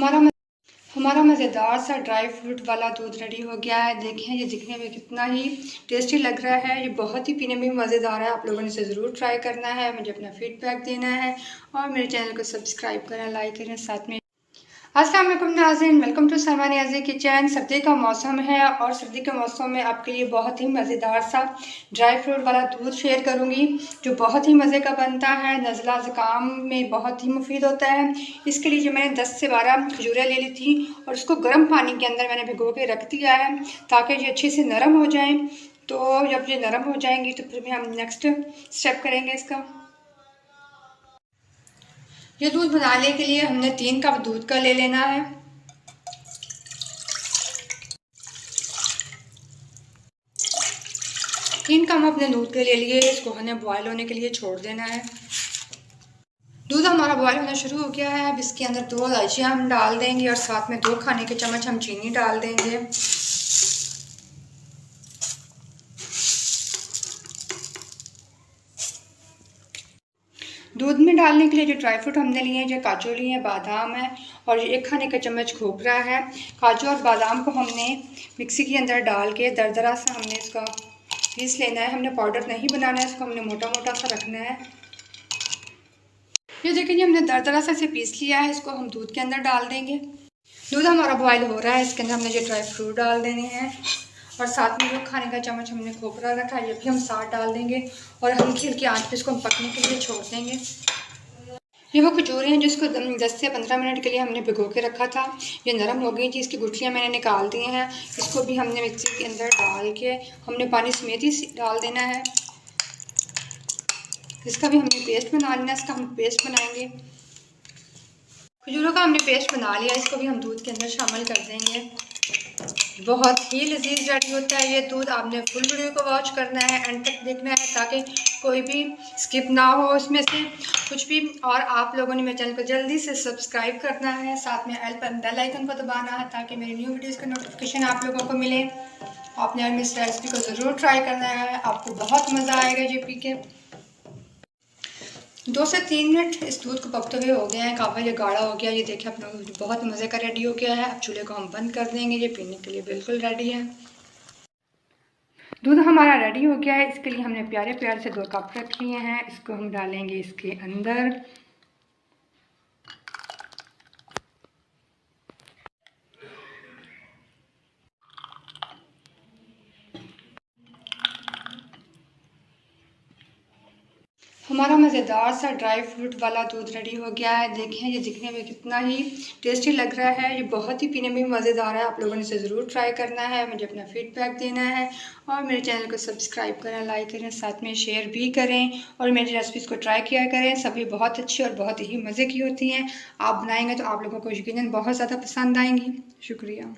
हमारा हमारा मज़ेदार सा ड्राई फ्रूट वाला दूध रेडी हो गया है। देखें ये दिखने में कितना ही टेस्टी लग रहा है। ये बहुत ही पीने में मज़ेदार है। आप लोगों ने इसे ज़रूर ट्राई करना है, मुझे अपना फीडबैक देना है और मेरे चैनल को सब्सक्राइब करें, लाइक करें, साथ में अस्सलाम वालेकुम नाज़रीन, welcome to Salma Niazi kitchen. सर्दी का मौसम है और सर्दी के मौसम में आपके लिए बहुत ही मज़ेदार सा ड्राई फ्रूट वाला दूध शेयर करूंगी जो बहुत ही मज़े का बनता है। नज़ला ज़ुकाम में बहुत ही मुफीद होता है। इसके लिए जो मैंने 10 से 12 खजूरें ले ली थी और उसको गर्म पानी के अंदर मैंने भिगो के रख दिया है ताकि ये अच्छे से नरम हो जाएँ। तो जब ये नरम हो जाएंगी तो फिर हम नेक्स्ट स्टेप करेंगे इसका। ये दूध बनाने के लिए हमने 3 कप दूध का ले लेना है। तीन कप अपने दूध के ले लिए, इसको हमें बॉयल होने के लिए छोड़ देना है। दूध हमारा बॉयल होना शुरू हो गया है। अब इसके अंदर 2 इलायचियाँ हम डाल देंगे और साथ में 2 खाने के चम्मच हम चीनी डाल देंगे। दूध में डालने के लिए जो ड्राई फ्रूट हमने लिए हैं, जो काजू लिए हैं, बादाम है और 1 खाने का चम्मच खोपरा है। काजू और बादाम को हमने मिक्सी के अंदर डाल के दरदरा सा हमने इसका पीस लेना है। हमने पाउडर नहीं बनाना है, इसको हमने मोटा मोटा सा रखना है। ये देखिए जी हमने दरदरा सा इसे पीस लिया है। इसको हम दूध के अंदर डाल देंगे। दूध हमारा बॉयल हो रहा है, इसके अंदर हमने जो ड्राई फ्रूट डाल देने हैं और साथ में 1 खाने का चम्मच हमने खोपरा रखा है, ये भी हम साथ डाल देंगे और हल्की हल्की आंच पे इसको हम पकने के लिए छोड़ देंगे। ये वो खजूरें हैं जिसको 10 से 15 मिनट के लिए हमने भिगो के रखा था। ये नरम हो गई थी, इसकी गुठलियाँ मैंने निकाल दी हैं। इसको भी हमने मिक्सी के अंदर डाल के हमने पानी समेत ही डाल देना है। इसका भी हमने पेस्ट बना लेना है, इसका हम पेस्ट बनाएंगे। खजूरों का हमने पेस्ट बना लिया, इसको भी हम दूध के अंदर शामिल कर देंगे। बहुत ही लजीज रेडी होता है ये दूध। आपने फुल वीडियो को वॉच करना है, एंड तक देखना है ताकि कोई भी स्किप ना हो इसमें से कुछ भी। और आप लोगों ने मेरे चैनल को जल्दी से सब्सक्राइब करना है, साथ में बेल आइकन को दबाना है ताकि मेरी न्यू वीडियोस का नोटिफिकेशन आप लोगों को मिले। आपने इस रेसिपी को ज़रूर ट्राई करना है, आपको बहुत मज़ा आएगा ये पी के। 2 से 3 मिनट इस दूध को पकते हुए हो गए हैं। काफ़ी ये गाढ़ा हो गया। ये देखिए अपना बहुत मज़े का रेडी हो गया है। अब चूल्हे को हम बंद कर देंगे। ये पीने के लिए बिल्कुल रेडी है। दूध हमारा रेडी हो गया है। इसके लिए हमने प्यारे प्यारे से 2 कप रख लिए हैं। इसको हम डालेंगे इसके अंदर। हमारा मज़ेदार सा ड्राई फ्रूट वाला दूध रेडी हो गया है। देखें ये दिखने में कितना ही टेस्टी लग रहा है। ये बहुत ही पीने में मज़ेदार है। आप लोगों ने इसे ज़रूर ट्राई करना है, मुझे अपना फीडबैक देना है और मेरे चैनल को सब्सक्राइब करें, लाइक करें, साथ में शेयर भी करें और मेरी रेसिपीज़ को ट्राई किया करें। सभी बहुत अच्छी और बहुत ही मज़े की होती हैं। आप बनाएंगे तो आप लोगों को यकीनन बहुत ज़्यादा पसंद आएंगी। शुक्रिया।